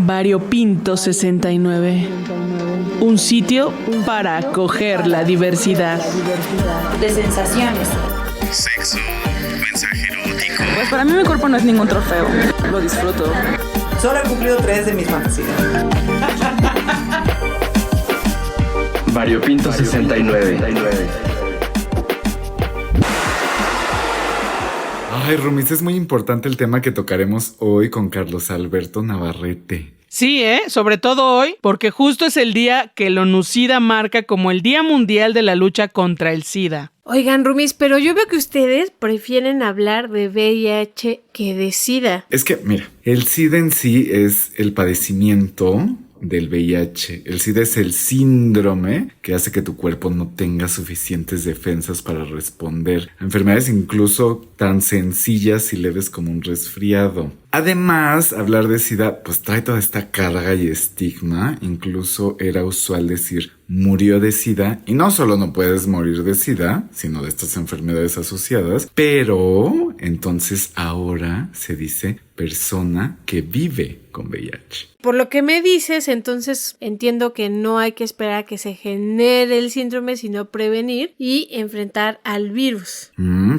Variopinto 69. Un sitio para acoger la diversidad de sensaciones. Sexo, mensaje erótico. Pues para mí mi cuerpo no es ningún trofeo. Lo disfruto. Solo he cumplido 3 de mis fantasías. Variopinto 69. Ay, Rumis, es muy importante el tema que tocaremos hoy con Carlos Alberto Navarrete. Sí, sobre todo hoy, porque justo es el día que el ONUSIDA marca como el Día Mundial de la Lucha contra el SIDA. Oigan, Rumis, pero yo veo que ustedes prefieren hablar de VIH que de SIDA. Es que, mira, el SIDA en sí es el padecimiento del VIH. El SIDA es el síndrome que hace que tu cuerpo no tenga suficientes defensas para responder a enfermedades incluso tan sencillas y leves como un resfriado. Además, hablar de SIDA pues trae toda esta carga y estigma. Incluso era usual decir murió de SIDA, y no solo no puedes morir de SIDA, sino de estas enfermedades asociadas, pero entonces ahora se dice persona que vive con VIH. Por lo que me dices, entonces entiendo que no hay que esperar a que se genere el síndrome, sino prevenir y enfrentar al virus.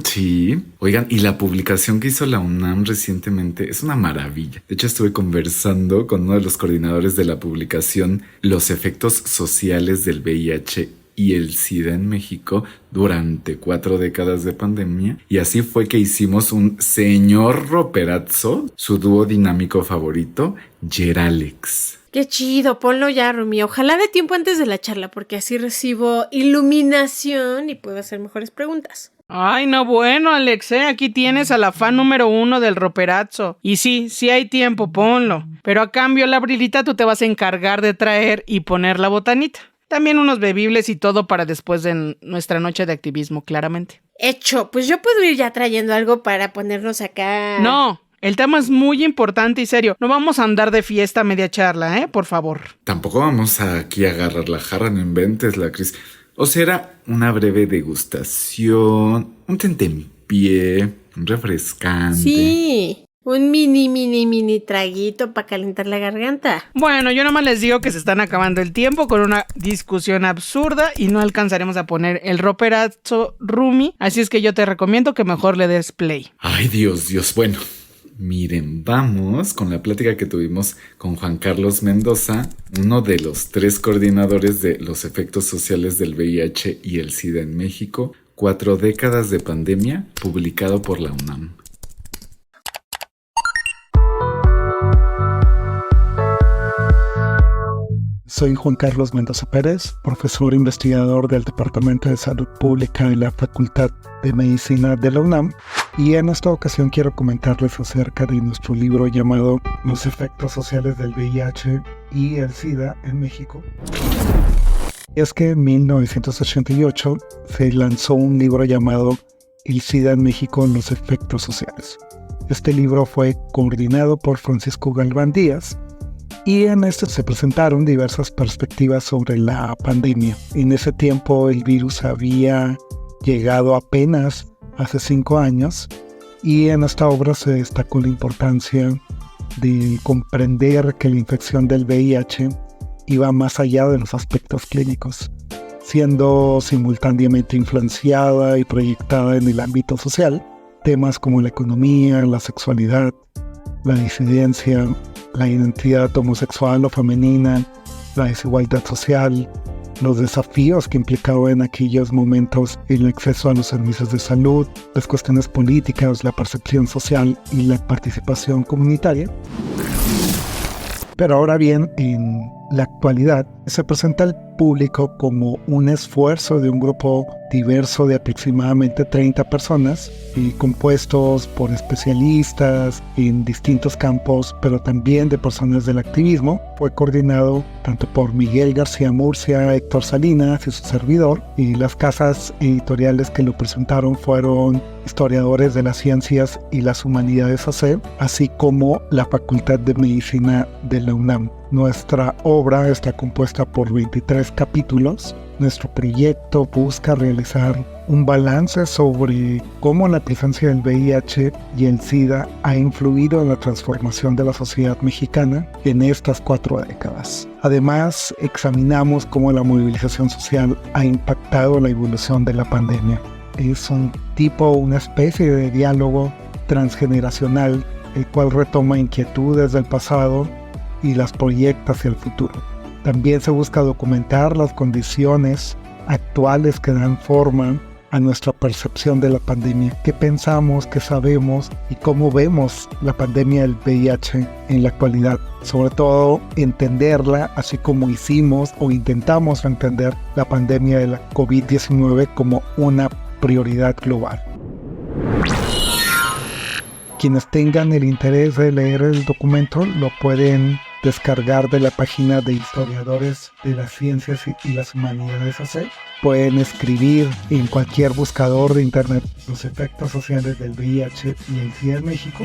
Sí. Oigan, y la publicación que hizo la UNAM recientemente es una maravilla. De hecho, estuve conversando con uno de los coordinadores de la publicación Los efectos sociales del VIH y el SIDA en México durante 4 décadas de pandemia, y así fue que hicimos un señor roperazo, su dúo dinámico favorito, Geralex. Qué chido, ponlo ya, Rumi. Ojalá de tiempo antes de la charla, porque así recibo iluminación y puedo hacer mejores preguntas. Ay, no, bueno, Alex, aquí tienes a la fan número 1 del roperazo. Y sí hay tiempo, ponlo. Pero a cambio, la Brilita, tú te vas a encargar de traer y poner la botanita. También unos bebibles y todo para después de nuestra noche de activismo, claramente. Hecho, pues yo puedo ir ya trayendo algo para ponernos acá. No, el tema es muy importante y serio. No vamos a andar de fiesta a media charla, por favor. Tampoco vamos aquí a agarrar la jarra, no inventes, la Cris. O será una breve degustación, un tentempié, un refrescante. Sí, un mini traguito para calentar la garganta. Bueno, yo nomás les digo que se están acabando el tiempo con una discusión absurda y no alcanzaremos a poner el roperazo Rumi, así es que yo te recomiendo que mejor le des play. Ay, Dios, bueno. Miren, vamos con la plática que tuvimos con Juan Carlos Mendoza, uno de los 3 coordinadores de los efectos sociales del VIH y el SIDA en México, 4 décadas de pandemia, publicado por la UNAM. Soy Juan Carlos Mendoza Pérez, profesor investigador del Departamento de Salud Pública de la Facultad de Medicina de la UNAM, y en esta ocasión quiero comentarles acerca de nuestro libro llamado Los efectos sociales del VIH y el SIDA en México. Es que en 1988 se lanzó un libro llamado El SIDA en México, los efectos sociales. Este libro fue coordinado por Francisco Galván Díaz, y en este se presentaron diversas perspectivas sobre la pandemia. En ese tiempo el virus había llegado apenas hace 5 años, y en esta obra se destacó la importancia de comprender que la infección del VIH iba más allá de los aspectos clínicos, siendo simultáneamente influenciada y proyectada en el ámbito social. Temas como la economía, la sexualidad, la disidencia, la identidad homosexual o femenina, la desigualdad social, los desafíos que implicaba en aquellos momentos el acceso a los servicios de salud, las cuestiones políticas, la percepción social y la participación comunitaria. Pero ahora bien, en la actualidad se presenta al público como un esfuerzo de un grupo diverso de aproximadamente 30 personas, y compuestos por especialistas en distintos campos, pero también de personas del activismo. Fue coordinado tanto por Miguel García Murcia, Héctor Salinas y su servidor, y las casas editoriales que lo presentaron fueron Historiadores de las Ciencias y las Humanidades AC, así como la Facultad de Medicina de la UNAM. Nuestra obra está compuesta por 23 3 capítulos. Nuestro proyecto busca realizar un balance sobre cómo la presencia del VIH y el SIDA ha influido en la transformación de la sociedad mexicana en estas 4 décadas. Además, examinamos cómo la movilización social ha impactado la evolución de la pandemia. Es una especie de diálogo transgeneracional, el cual retoma inquietudes del pasado y las proyecta hacia el futuro. También se busca documentar las condiciones actuales que dan forma a nuestra percepción de la pandemia, qué pensamos, qué sabemos y cómo vemos la pandemia del VIH en la actualidad. Sobre todo, entenderla así como hicimos o intentamos entender la pandemia de la COVID-19 como una prioridad global. Quienes tengan el interés de leer el documento lo pueden descargar de la página de Historiadores de las Ciencias y las Humanidades AC. Pueden escribir en cualquier buscador de internet los efectos sociales del VIH y el SIDA en México.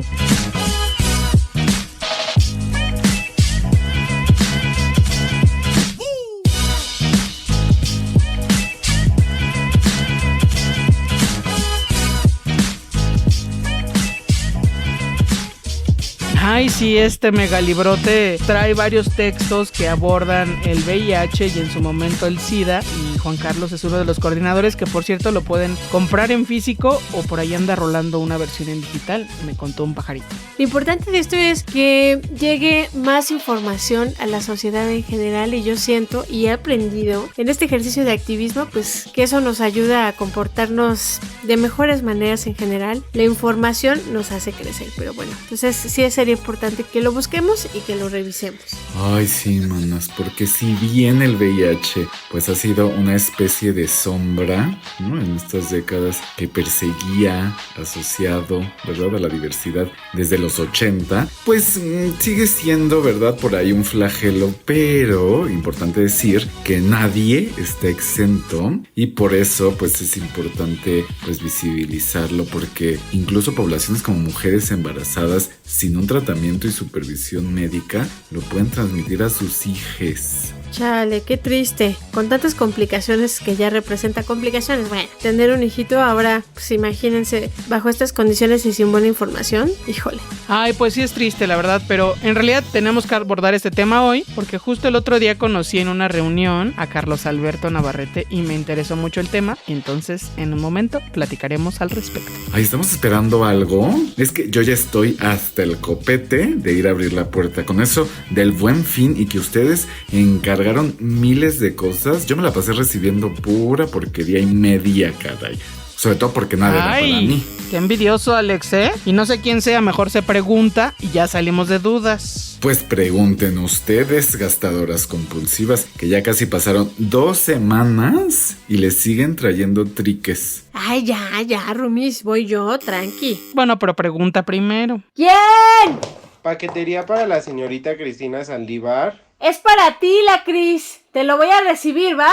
Ay, sí, este megalibrote trae varios textos que abordan el VIH y en su momento el SIDA, y Juan Carlos es uno de los coordinadores, que por cierto lo pueden comprar en físico o por ahí anda rolando una versión en digital, me contó un pajarito. Lo importante de esto es que llegue más información a la sociedad en general, y yo siento y he aprendido en este ejercicio de activismo pues que eso nos ayuda a comportarnos de mejores maneras en general. La información nos hace crecer, pero bueno, entonces sí sería importante que lo busquemos y que lo revisemos. Ay, sí, manas, porque si bien el VIH pues ha sido una especie de sombra, ¿no?, en estas décadas que perseguía asociado, ¿verdad?, a la diversidad desde los 80, pues sigue siendo, ¿verdad?, por ahí un flagelo, pero importante decir que nadie está exento, y por eso pues es importante pues visibilizarlo, porque incluso poblaciones como mujeres embarazadas sin un tratamiento y supervisión médica lo pueden transmitir a sus hijes. Chale, qué triste. Con tantas complicaciones que ya representa complicaciones. Bueno, tener un hijito ahora, pues imagínense, bajo estas condiciones y sin buena información. Híjole. Ay, pues sí es triste, la verdad, pero en realidad tenemos que abordar este tema hoy, porque justo el otro día conocí en una reunión a Carlos Alberto Navarrete y me interesó mucho el tema. Entonces, en un momento platicaremos al respecto. Ay, ¿estamos esperando algo? Es que yo ya estoy hasta el copete de ir a abrir la puerta. Con eso del Buen Fin y que ustedes encargaron miles de cosas, yo me la pasé recibiendo pura porquería y media, caray. Sobre todo porque nada era para mí. Qué envidioso, Alex, ¿eh? Y no sé quién sea, mejor se pregunta y ya salimos de dudas. Pues pregunten ustedes, gastadoras compulsivas, que ya casi pasaron 2 semanas y les siguen trayendo triques. Ay, ya, Rumis, voy yo, tranqui. Bueno, pero pregunta primero. ¿Quién? Paquetería para la señorita Cristina Saldívar. Es para ti, la Cris. Te lo voy a recibir, ¿va?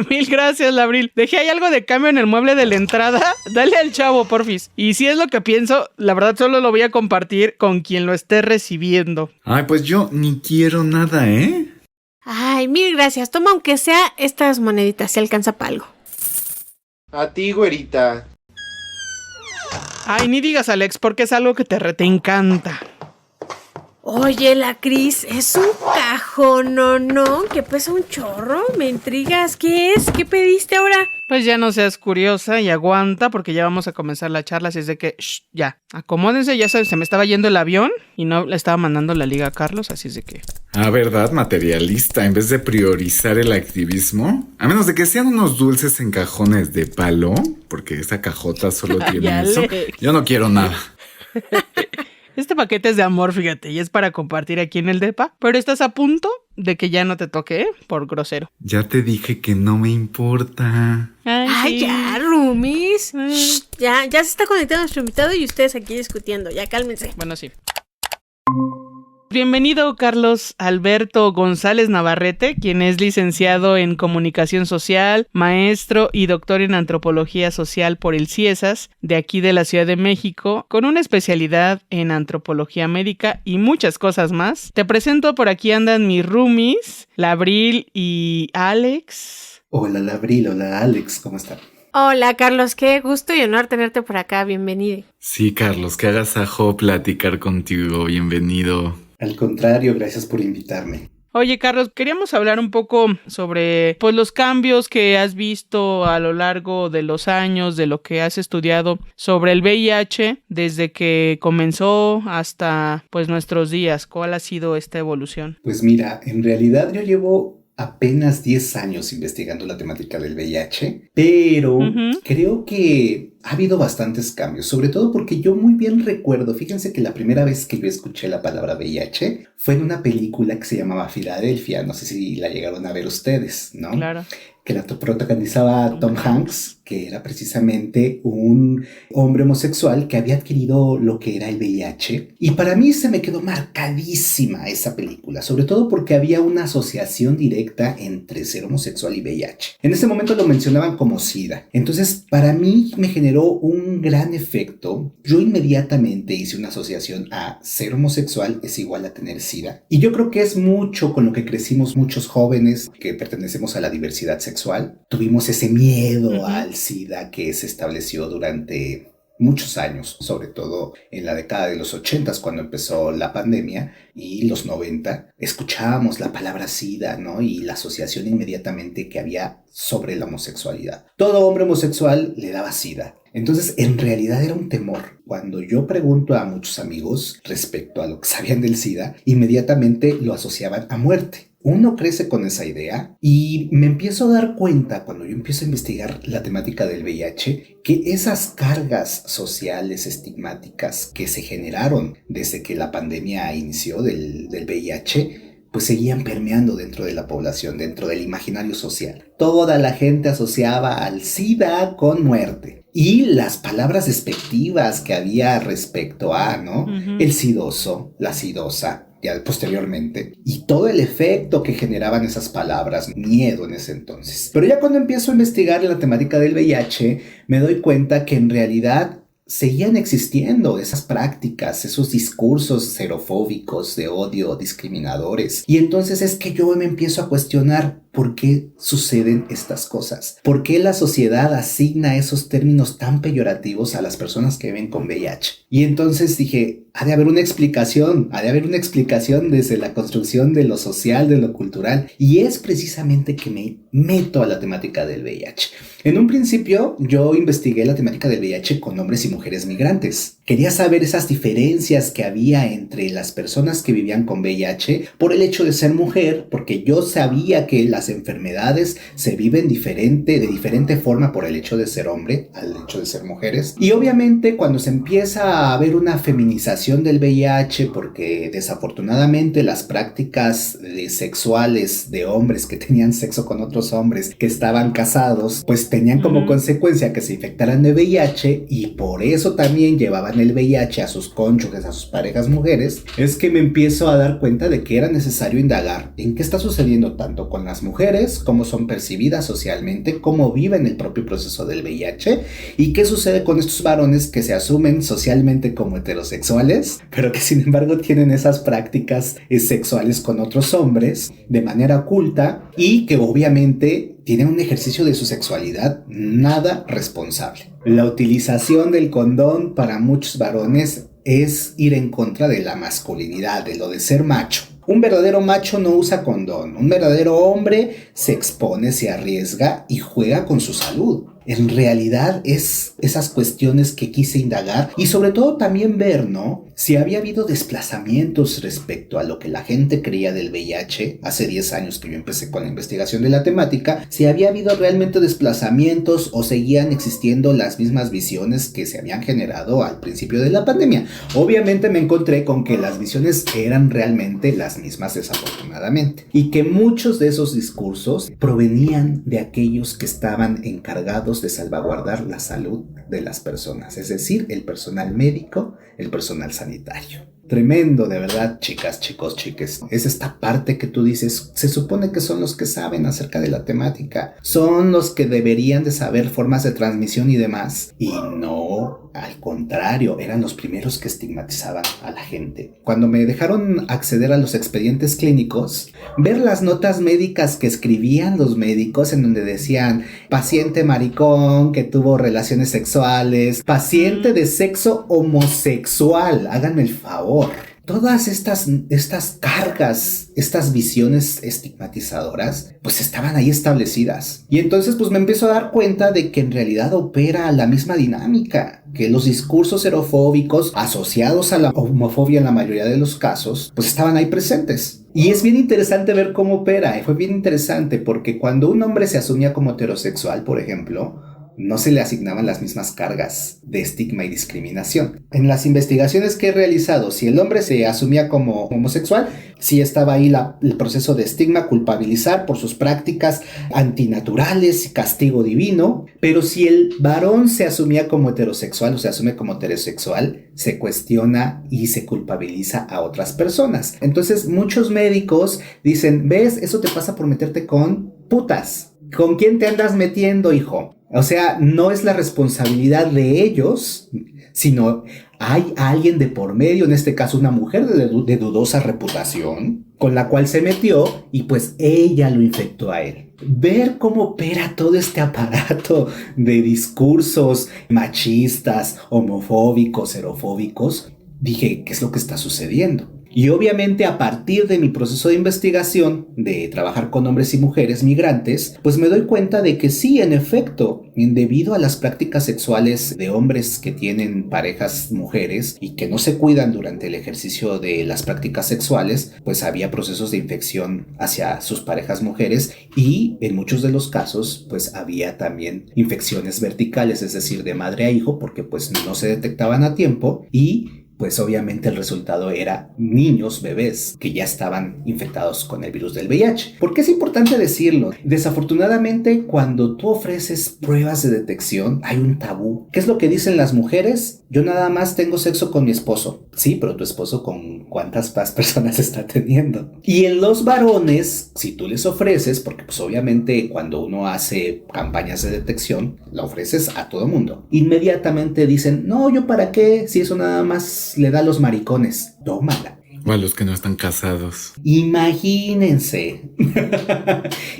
Mil gracias, Labril. Dejé ahí algo de cambio en el mueble de la entrada. Dale al chavo, porfis. Y si es lo que pienso, la verdad solo lo voy a compartir con quien lo esté recibiendo. Ay, pues yo ni quiero nada, ¿eh? Ay, mil gracias. Toma aunque sea estas moneditas, se alcanza para algo. A ti, güerita. Ay, ni digas, Alex, porque es algo que te encanta. Oye, la Cris, es un cajón, no, que pesa un chorro. Me intrigas. ¿Qué es? ¿Qué pediste ahora? Pues ya no seas curiosa y aguanta, porque ya vamos a comenzar la charla, así es de que, ya, acomódense, ya sabes, se me estaba yendo el avión y no le estaba mandando la liga a Carlos, así es de que... Ah, ¿verdad, materialista? En vez de priorizar el activismo, a menos de que sean unos dulces en cajones de palo, porque esa cajota solo tiene eso, yo no quiero nada. Este paquete es de amor, fíjate, y es para compartir aquí en el depa, pero estás a punto de que ya no te toque, ¿eh? Por grosero. Ya te dije que no me importa. Ay, sí. ya, Rumis. Ya se está conectando nuestro invitado y ustedes aquí discutiendo. Ya cálmense. Bueno, sí. Bienvenido, Carlos Alberto González Navarrete, quien es licenciado en Comunicación Social, maestro y doctor en Antropología Social por el CIESAS, de aquí de la Ciudad de México, con una especialidad en Antropología Médica y muchas cosas más. Te presento, por aquí andan mis roomies, Labril y Alex. Hola Labril, hola Alex, ¿cómo están? Hola Carlos, qué gusto y honor tenerte por acá, bienvenido. Sí, Carlos, que hagas ajo platicar contigo, bienvenido. Al contrario, gracias por invitarme. Oye, Carlos, queríamos hablar un poco sobre pues los cambios que has visto a lo largo de los años, de lo que has estudiado sobre el VIH desde que comenzó hasta pues nuestros días. ¿Cuál ha sido esta evolución? Pues mira, en realidad yo llevo apenas 10 años investigando la temática del VIH, pero creo que ha habido bastantes cambios, sobre todo porque yo muy bien recuerdo, fíjense que la primera vez que yo escuché la palabra VIH fue en una película que se llamaba Filadelfia, no sé si la llegaron a ver ustedes, ¿no? Claro. Que la protagonizaba Tom Hanks, que era precisamente un hombre homosexual que había adquirido lo que era el VIH. Y para mí se me quedó marcadísima esa película, sobre todo porque había una asociación directa entre ser homosexual y VIH. En ese momento lo mencionaban como SIDA. Entonces, para mí me generó un gran efecto. Yo inmediatamente hice una asociación a ser homosexual es igual a tener SIDA. Y yo creo que es mucho con lo que crecimos muchos jóvenes que pertenecemos a la diversidad sexual. Tuvimos ese miedo al SIDA que se estableció durante muchos años, sobre todo en la década de los 80 cuando empezó la pandemia y los 90, escuchábamos la palabra SIDA, ¿no? Y la asociación inmediatamente que había sobre la homosexualidad. Todo hombre homosexual le daba SIDA. Entonces, en realidad era un temor. Cuando yo pregunto a muchos amigos respecto a lo que sabían del SIDA, inmediatamente lo asociaban a muerte. Uno crece con esa idea y me empiezo a dar cuenta cuando yo empiezo a investigar la temática del VIH que esas cargas sociales estigmáticas que se generaron desde que la pandemia inició del VIH pues seguían permeando dentro de la población, dentro del imaginario social. Toda la gente asociaba al SIDA con muerte. Y las palabras despectivas que había respecto a, ¿no? El sidoso, la sidosa, ya posteriormente, y todo el efecto que generaban esas palabras, miedo en ese entonces. Pero ya cuando empiezo a investigar la temática del VIH, me doy cuenta que en realidad seguían existiendo esas prácticas, esos discursos xerofóbicos de odio, discriminadores. Y entonces es que yo me empiezo a cuestionar ¿por qué suceden estas cosas? ¿Por qué la sociedad asigna esos términos tan peyorativos a las personas que viven con VIH? Y entonces dije, ha de haber una explicación desde la construcción de lo social, de lo cultural. Y es precisamente que me meto a la temática del VIH. En un principio yo investigué la temática del VIH con hombres y mujeres migrantes. Quería saber esas diferencias que había entre las personas que vivían con VIH por el hecho de ser mujer, porque yo sabía que las enfermedades se viven de diferente forma por el hecho de ser hombre al hecho de ser mujeres. Y obviamente cuando se empieza a ver una feminización del VIH, porque desafortunadamente las prácticas sexuales de hombres que tenían sexo con otros hombres que estaban casados, pues tenían como consecuencia que se infectaran de VIH y por eso también llevaban el VIH a sus cónyuges, a sus parejas mujeres, es que me empiezo a dar cuenta de que era necesario indagar en qué está sucediendo tanto con las mujeres, cómo son percibidas socialmente, cómo viven el propio proceso del VIH y qué sucede con estos varones que se asumen socialmente como heterosexuales, pero que sin embargo tienen esas prácticas sexuales con otros hombres de manera oculta y que obviamente tienen un ejercicio de su sexualidad nada responsable. La utilización del condón para muchos varones es ir en contra de la masculinidad, de lo de ser macho. Un verdadero macho no usa condón. Un verdadero hombre se expone, se arriesga y juega con su salud. En realidad es esas cuestiones que quise indagar y sobre todo también ver, ¿no? Si había habido desplazamientos respecto a lo que la gente creía del VIH, hace 10 años que yo empecé con la investigación de la temática, si había habido realmente desplazamientos o seguían existiendo las mismas visiones que se habían generado al principio de la pandemia. Obviamente me encontré con que las visiones eran realmente las mismas desafortunadamente y que muchos de esos discursos provenían de aquellos que estaban encargados de salvaguardar la salud de las personas, es decir, el personal médico, el personal sanitario. Tremendo, de verdad, chicas, chicos, chiques. Es esta parte que tú dices, se supone que son los que saben acerca de la temática, son los que deberían de saber formas de transmisión y demás, y no, al contrario, eran los primeros que estigmatizaban a la gente. Cuando me dejaron acceder a los expedientes clínicos, ver las notas médicas que escribían los médicos en donde decían paciente maricón que tuvo relaciones sexuales, paciente de sexo homosexual, háganme el favor. Todas estas cargas, estas visiones estigmatizadoras, pues estaban ahí establecidas. Y entonces pues me empiezo a dar cuenta de que en realidad opera la misma dinámica, que los discursos xenofóbicos asociados a la homofobia en la mayoría de los casos, pues estaban ahí presentes. Y es bien interesante ver cómo opera, y fue bien interesante porque cuando un hombre se asumía como heterosexual, por ejemplo, no se le asignaban las mismas cargas de estigma y discriminación. En las investigaciones que he realizado, si el hombre se asumía como homosexual, sí estaba ahí el proceso de estigma, culpabilizar por sus prácticas antinaturales, castigo divino, pero si el varón se asumía como heterosexual o se asume como heterosexual, se cuestiona y se culpabiliza a otras personas. Entonces muchos médicos dicen, ¿ves? Eso te pasa por meterte con putas. ¿Con quién te andas metiendo, hijo? O sea, no es la responsabilidad de ellos, sino hay alguien de por medio, en este caso una mujer de dudosa reputación, con la cual se metió y pues ella lo infectó a él. Ver cómo opera todo este aparato de discursos machistas, homofóbicos, xenofóbicos, dije, ¿qué es lo que está sucediendo? Y obviamente a partir de mi proceso de investigación, de trabajar con hombres y mujeres migrantes, pues me doy cuenta de que sí, en efecto, debido a las prácticas sexuales de hombres que tienen parejas mujeres y que no se cuidan durante el ejercicio de las prácticas sexuales, pues había procesos de infección hacia sus parejas mujeres y en muchos de los casos pues había también infecciones verticales, es decir, de madre a hijo, porque pues no se detectaban a tiempo y pues obviamente el resultado era niños, bebés, que ya estaban infectados con el virus del VIH. ¿Por qué es importante decirlo? Desafortunadamente, cuando tú ofreces pruebas de detección, hay un tabú. ¿Qué es lo que dicen las mujeres? Yo nada más tengo sexo con mi esposo. Sí, pero tu esposo ¿con cuántas personas está teniendo? Y en los varones, si tú les ofreces, porque pues obviamente cuando uno hace campañas de detección, la ofreces a todo mundo. Inmediatamente dicen, no, ¿yo para qué? Si eso nada más le da a los maricones. Tómala. O a los que no están casados. Imagínense.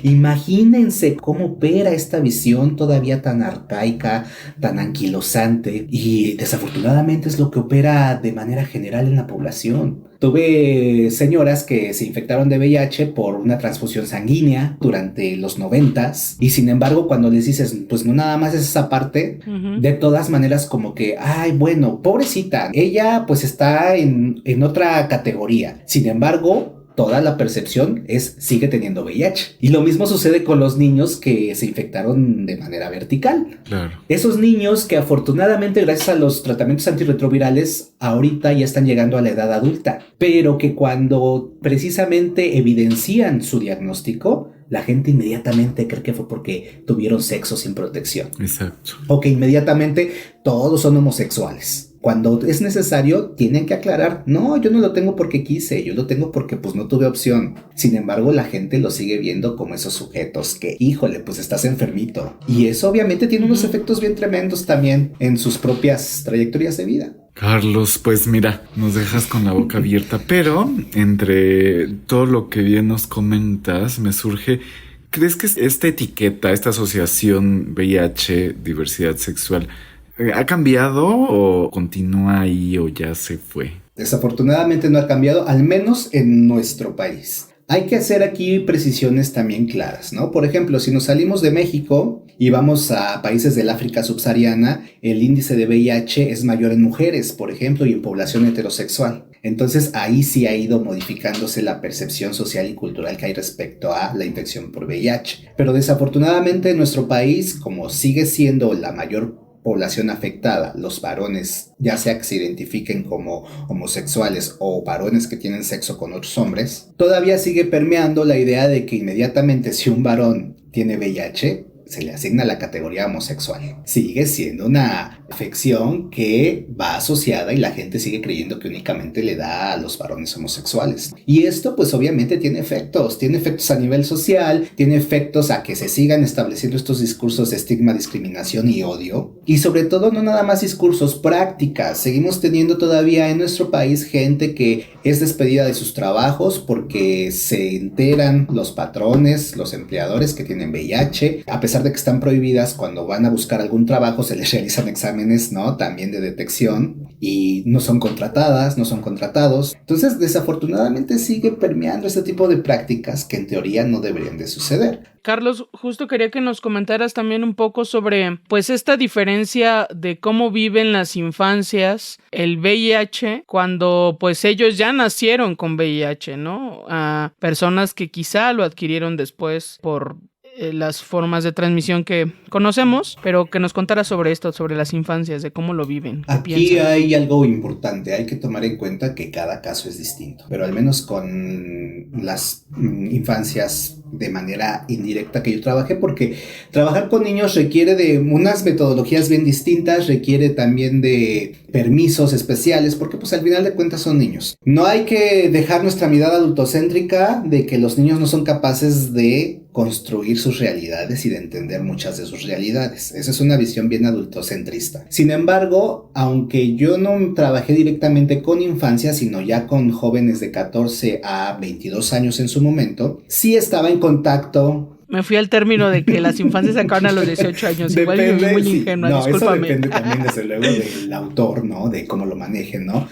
Imagínense cómo opera esta visión todavía tan arcaica, tan anquilosante. Y desafortunadamente es lo que opera de manera general en la población. Tuve señoras que se infectaron de VIH por una transfusión sanguínea durante los 90s y sin embargo cuando les dices, pues no nada más es esa parte, de todas maneras como que, ay, bueno, pobrecita, ella pues está en otra categoría. Sin embargo, toda la percepción es sigue teniendo VIH. Y lo mismo sucede con los niños que se infectaron de manera vertical. Claro. Esos niños que afortunadamente gracias a los tratamientos antirretrovirales ahorita ya están llegando a la edad adulta, pero que cuando precisamente evidencian su diagnóstico, la gente inmediatamente cree que fue porque tuvieron sexo sin protección. Exacto. O que inmediatamente todos son homosexuales. Cuando es necesario, tienen que aclarar, no, yo no lo tengo porque quise, yo lo tengo porque pues no tuve opción. Sin embargo, la gente lo sigue viendo como esos sujetos que, híjole, pues estás enfermito. Y eso obviamente tiene unos efectos bien tremendos también en sus propias trayectorias de vida. Carlos, pues mira, nos dejas con la boca abierta, pero entre todo lo que bien nos comentas, me surge, ¿crees que esta etiqueta, esta asociación VIH, diversidad sexual, ha cambiado o continúa ahí o ya se fue? Desafortunadamente no ha cambiado, al menos en nuestro país. Hay que hacer aquí precisiones también claras, ¿no? Por ejemplo, si nos salimos de México y vamos a países del África subsahariana, el índice de VIH es mayor en mujeres, por ejemplo, y en población heterosexual. Entonces ahí sí ha ido modificándose la percepción social y cultural que hay respecto a la infección por VIH. Pero desafortunadamente en nuestro país, como sigue siendo la mayor población afectada, los varones, ya sea que se identifiquen como homosexuales o varones que tienen sexo con otros hombres, todavía sigue permeando la idea de que inmediatamente si un varón tiene VIH, se le asigna la categoría homosexual. Sigue siendo una afección que va asociada y la gente sigue creyendo que únicamente le da a los varones homosexuales. Y esto pues obviamente tiene efectos a nivel social, tiene efectos a que se sigan estableciendo estos discursos de estigma, discriminación y odio. Y sobre todo no nada más discursos, prácticas. Seguimos teniendo todavía en nuestro país gente que es despedida de sus trabajos porque se enteran los patrones, los empleadores que tienen VIH, a pesar de que están prohibidas. Cuando van a buscar algún trabajo se les realizan exámenes, ¿no? También de detección, y no son contratadas, no son contratados. Entonces, desafortunadamente sigue permeando este tipo de prácticas que en teoría no deberían de suceder. Carlos, justo quería que nos comentaras también un poco sobre, pues, esta diferencia de cómo viven las infancias el VIH cuando, pues, ellos ya nacieron con VIH, ¿no? A personas que quizá lo adquirieron después por las formas de transmisión que conocemos, pero que nos contara sobre esto, sobre las infancias, de cómo lo viven. Aquí hay algo importante, hay que tomar en cuenta que cada caso es distinto, pero al menos con las infancias de manera indirecta que yo trabajé, porque trabajar con niños requiere de unas metodologías bien distintas, requiere también de permisos especiales, porque pues al final de cuentas son niños. No hay que dejar nuestra mirada adultocéntrica de que los niños no son capaces de construir sus realidades y de entender muchas de sus realidades. Esa es una visión bien adultocentrista. Sin embargo, aunque yo no trabajé directamente con infancia, sino ya con jóvenes de 14 a 22 años en su momento, sí estaba en contacto. Me fui al término de que las infancias se acaban a los 18 años. Igual yo soy muy ingenua, no, discúlpame. Eso depende también, desde luego, del autor, ¿no? De cómo lo manejen, ¿no?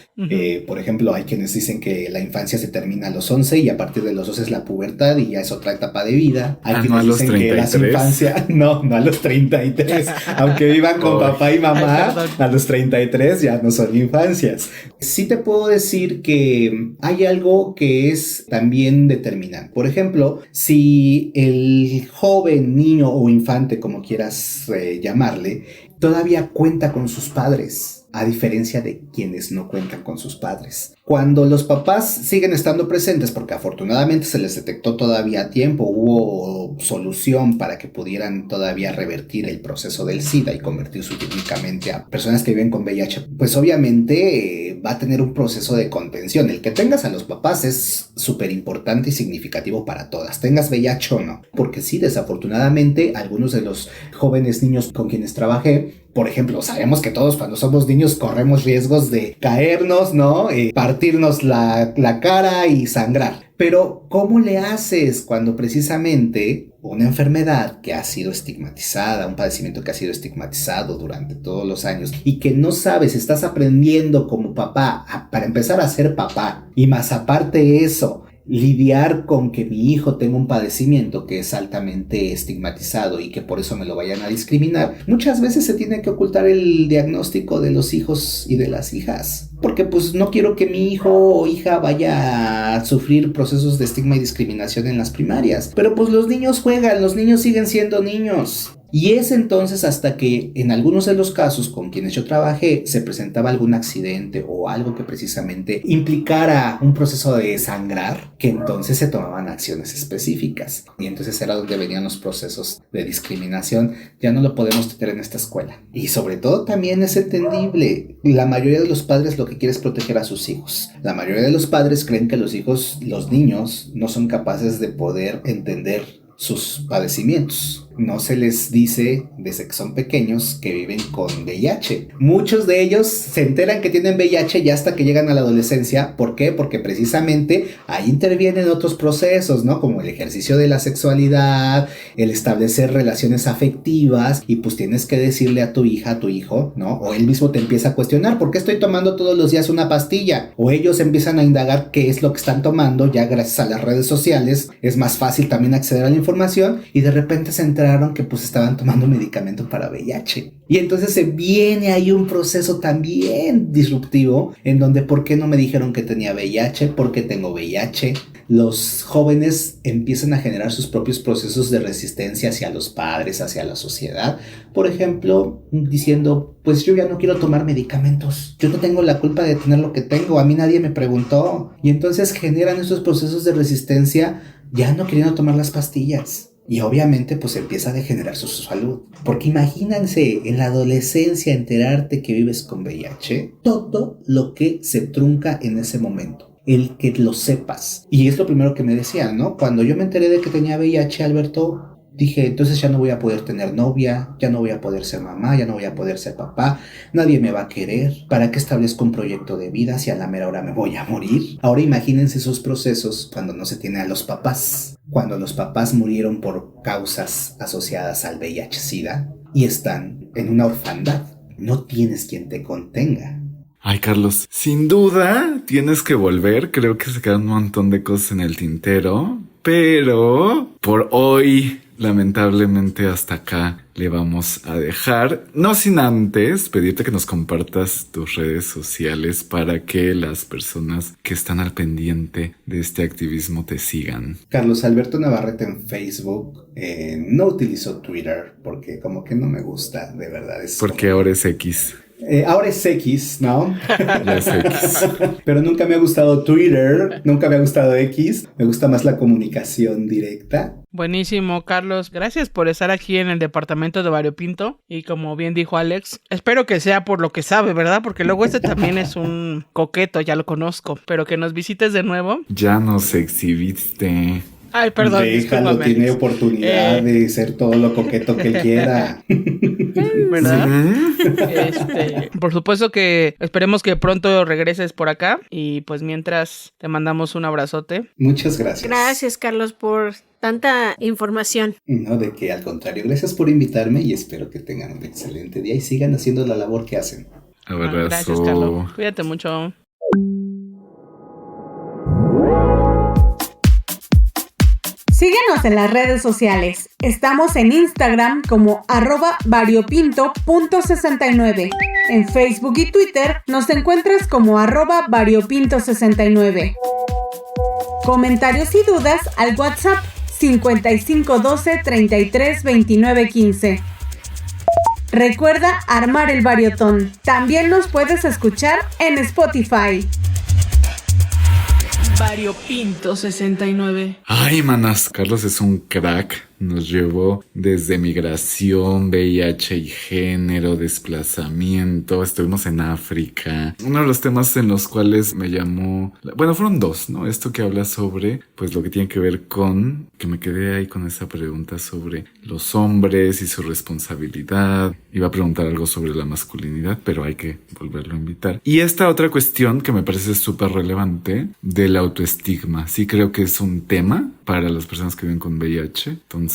Por ejemplo, hay quienes dicen que la infancia se termina a los 11 y a partir de los 12 es la pubertad y ya es otra etapa de vida. Hay quienes no a los dicen 33. que las infancias... No a los 33. Aunque vivan con papá y mamá, a los 33 ya no son infancias. Sí te puedo decir que hay algo que es también determinante. Por ejemplo, si el joven, niño o infante, como quieras llamarle, todavía cuenta con sus padres, a diferencia de quienes no cuentan con sus padres. Cuando los papás siguen estando presentes, porque afortunadamente se les detectó todavía a tiempo, hubo solución para que pudieran todavía revertir el proceso del SIDA y convertirse únicamente a personas que viven con VIH, pues obviamente va a tener un proceso de contención. El que tengas a los papás es súper importante y significativo para todas, tengas VIH o no, porque sí, desafortunadamente algunos de los jóvenes niños con quienes trabajé, por ejemplo, sabemos que todos cuando somos niños corremos riesgos de caernos, ¿no? Partirnos la cara y sangrar. Pero, ¿cómo le haces cuando precisamente una enfermedad que ha sido estigmatizada, un padecimiento que ha sido estigmatizado durante todos los años y que no sabes, estás aprendiendo como papá, para empezar a ser papá, y más aparte eso, lidiar con que mi hijo tenga un padecimiento que es altamente estigmatizado y que por eso me lo vayan a discriminar? Muchas veces se tiene que ocultar el diagnóstico de los hijos y de las hijas, porque pues no quiero que mi hijo o hija vaya a sufrir procesos de estigma y discriminación en las primarias. Pero pues los niños juegan, los niños siguen siendo niños. Y es entonces hasta que en algunos de los casos con quienes yo trabajé se presentaba algún accidente o algo que precisamente implicara un proceso de sangrar, que entonces se tomaban acciones específicas. Y entonces era donde venían los procesos de discriminación. Ya no lo podemos tener en esta escuela. Y sobre todo también es entendible. La mayoría de los padres lo que quiere es proteger a sus hijos. La mayoría de los padres creen que los niños no son capaces de poder entender sus padecimientos. No se les dice desde que son pequeños que viven con VIH. Muchos de ellos se enteran que tienen VIH ya hasta que llegan a la adolescencia. ¿Por qué? Porque precisamente ahí intervienen otros procesos, ¿no? Como el ejercicio de la sexualidad, el establecer relaciones afectivas, y pues tienes que decirle a tu hija, a tu hijo, ¿no? O él mismo te empieza a cuestionar, ¿por qué estoy tomando todos los días una pastilla? O ellos empiezan a indagar qué es lo que están tomando. Ya gracias a las redes sociales es más fácil también acceder a la información, y de repente se enteraron que pues estaban tomando medicamento para VIH. Y entonces se viene ahí un proceso también disruptivo en donde ¿por qué no me dijeron que tenía VIH? ¿Por qué tengo VIH? Los jóvenes empiezan a generar sus propios procesos de resistencia hacia los padres, hacia la sociedad. Por ejemplo, diciendo, pues yo ya no quiero tomar medicamentos. Yo no tengo la culpa de tener lo que tengo. A mí nadie me preguntó. Y entonces generan esos procesos de resistencia ya no queriendo tomar las pastillas. Y obviamente pues empieza a degenerar su salud. Porque imagínense en la adolescencia enterarte que vives con VIH, todo lo que se trunca en ese momento. El que lo sepas. Y es lo primero que me decían, ¿no? Cuando yo me enteré de que tenía VIH, Alberto, dije, entonces ya no voy a poder tener novia, ya no voy a poder ser mamá, ya no voy a poder ser papá, nadie me va a querer. ¿Para qué establezco un proyecto de vida si a la mera hora me voy a morir? Ahora imagínense esos procesos cuando no se tiene a los papás. Cuando los papás murieron por causas asociadas al VIH-Sida y están en una orfandad. No tienes quien te contenga. Ay, Carlos, sin duda tienes que volver. Creo que se quedan un montón de cosas en el tintero. Pero por hoy, lamentablemente, hasta acá le vamos a dejar. No sin antes pedirte que nos compartas tus redes sociales para que las personas que están al pendiente de este activismo te sigan. Carlos Alberto Navarrete en Facebook. No utilizo Twitter porque como que no me gusta, de verdad. Porque ahora es X. Ahora es X, ¿no? Ya es X. Pero nunca me ha gustado Twitter, nunca me ha gustado X. Me gusta más la comunicación directa. Buenísimo, Carlos. Gracias por estar aquí en el departamento de Variopinto. Y como bien dijo Alex, espero que sea por lo que sabe, ¿verdad? Porque luego también es un coqueto, ya lo conozco. Pero que nos visites de nuevo. Ya nos exhibiste. Ay, perdón. Déjalo, tiene oportunidad de ser todo lo coqueto que él quiera. ¿Verdad? Por supuesto que esperemos que pronto regreses por acá. Y pues mientras te mandamos un abrazote. Muchas gracias. Gracias, Carlos, por tanta información. No, de que al contrario. Gracias por invitarme y espero que tengan un excelente día y sigan haciendo la labor que hacen. Abrazo. Gracias, Carlos. Cuídate mucho. Síguenos en las redes sociales. Estamos en Instagram como @variopinto.69. En Facebook y Twitter nos encuentras como @variopinto69. Comentarios y dudas al WhatsApp 5512 33 29 15. Recuerda armar el variotón. También nos puedes escuchar en Spotify. Variopinto 69. Ay, manas, Carlos es un crack. Nos llevó desde migración, VIH y género, desplazamiento. Estuvimos en África. Uno de los temas en los cuales me llamó... Bueno, fueron dos, ¿no? Esto que habla sobre, pues, lo que tiene que ver con... Que me quedé ahí con esa pregunta sobre los hombres y su responsabilidad. Iba a preguntar algo sobre la masculinidad, pero hay que volverlo a invitar. Y esta otra cuestión que me parece súper relevante del autoestigma. Sí creo que es un tema para las personas que viven con VIH. Entonces,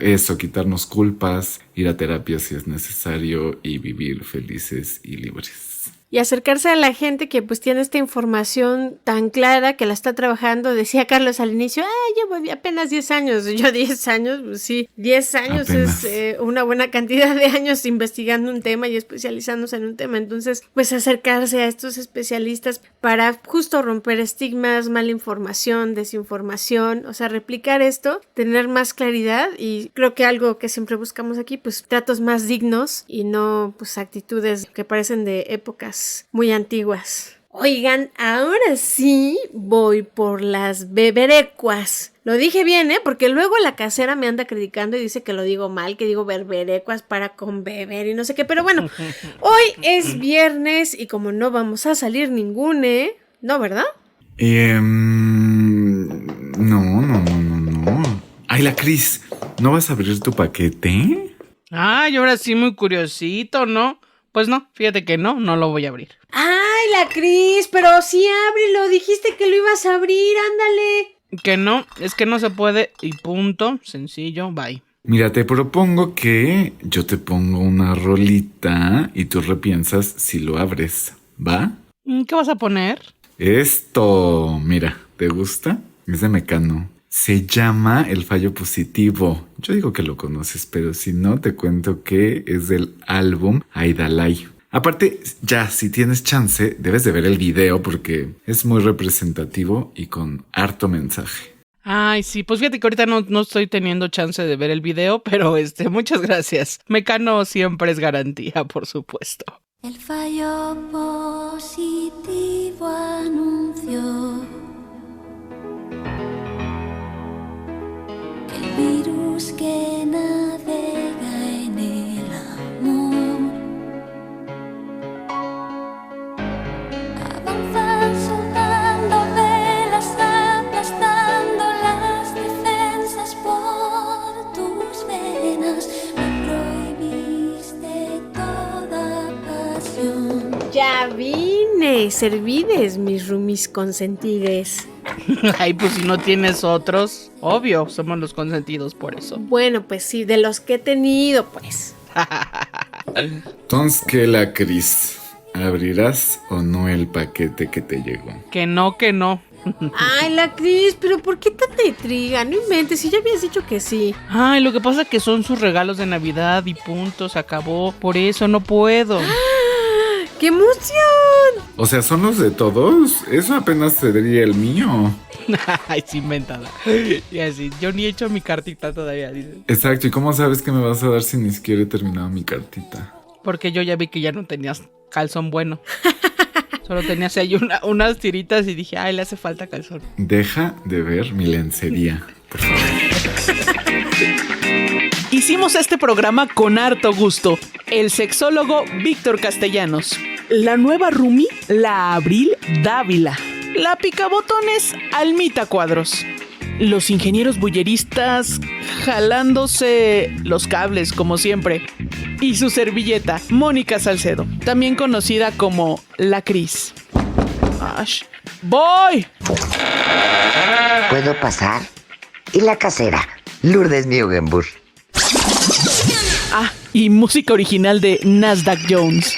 eso, quitarnos culpas, ir a terapia si es necesario y vivir felices y libres. Y acercarse a la gente que pues tiene esta información tan clara, que la está trabajando. Decía Carlos al inicio, llevo apenas 10 años. Yo 10 años, pues sí, 10 años apenas. Es una buena cantidad de años investigando un tema y especializándose en un tema. Entonces, pues acercarse a estos especialistas para justo romper estigmas, mala información, desinformación, o sea, replicar esto, tener más claridad y creo que algo que siempre buscamos aquí, pues tratos más dignos y no pues actitudes que parecen de épocas muy antiguas. Oigan, ahora sí voy por las beberecuas. Lo dije bien, porque luego la casera me anda criticando y dice que lo digo mal, que digo berberecuas para con beber y no sé qué. Pero bueno, hoy es viernes y como no vamos a salir ningún, ¿no, verdad? No. Ay, la Cris, ¿no vas a abrir tu paquete? Ay, ahora sí muy curiosito, ¿no? Pues no, fíjate que no lo voy a abrir. ¡Ay, la Cris! Pero sí, ábrelo, dijiste que lo ibas a abrir, ándale. Que no, es que no se puede y punto, sencillo, bye. Mira, te propongo que yo te pongo una rolita y tú repiensas si lo abres, ¿va? ¿Qué vas a poner? Esto, mira, ¿te gusta? Es de Mecano. Se llama El Fallo Positivo. Yo digo que lo conoces, pero si no, te cuento que es del álbum Aidalay. Aparte, ya, si tienes chance, debes de ver el video porque es muy representativo y con harto mensaje. Ay, sí, pues fíjate que ahorita no estoy teniendo chance de ver el video, pero muchas gracias. Mecano siempre es garantía, por supuesto. El fallo positivo anunció que el virus Ay, servides, mis roomies consentides. Ay, pues si no tienes otros, obvio, somos los consentidos por eso. Bueno, pues sí, de los que he tenido, pues. Entonces, ¿qué, la Cris? ¿Abrirás o no el paquete que te llegó? Que no. Ay, la Cris, pero ¿por qué tanta intriga? No inventes, si ya habías dicho que sí. Ay, lo que pasa es que son sus regalos de Navidad y punto, se acabó. Por eso no puedo. ¡Qué emoción! O sea, ¿son los de todos? Eso apenas sería el mío. Ay, sí, inventada. Y así, yo ni he hecho mi cartita todavía, dice. Exacto, ¿y cómo sabes que me vas a dar si ni siquiera he terminado mi cartita? Porque yo ya vi que ya no tenías calzón bueno. Solo tenías ahí unas tiritas y dije, ay, le hace falta calzón. Deja de ver mi lencería, por favor. Hicimos este programa con harto gusto. El sexólogo Víctor Castellanos. La nueva roomie, la Abril Dávila. La picabotones, Almita Cuadros. Los ingenieros bulleristas jalándose los cables, como siempre. Y su servilleta, Mónica Salcedo, también conocida como la Cris. Ash. ¡Voy! ¿Puedo pasar? Y la casera, Lourdes Mugenbusch. Ah, y música original de Nasdaq Jones.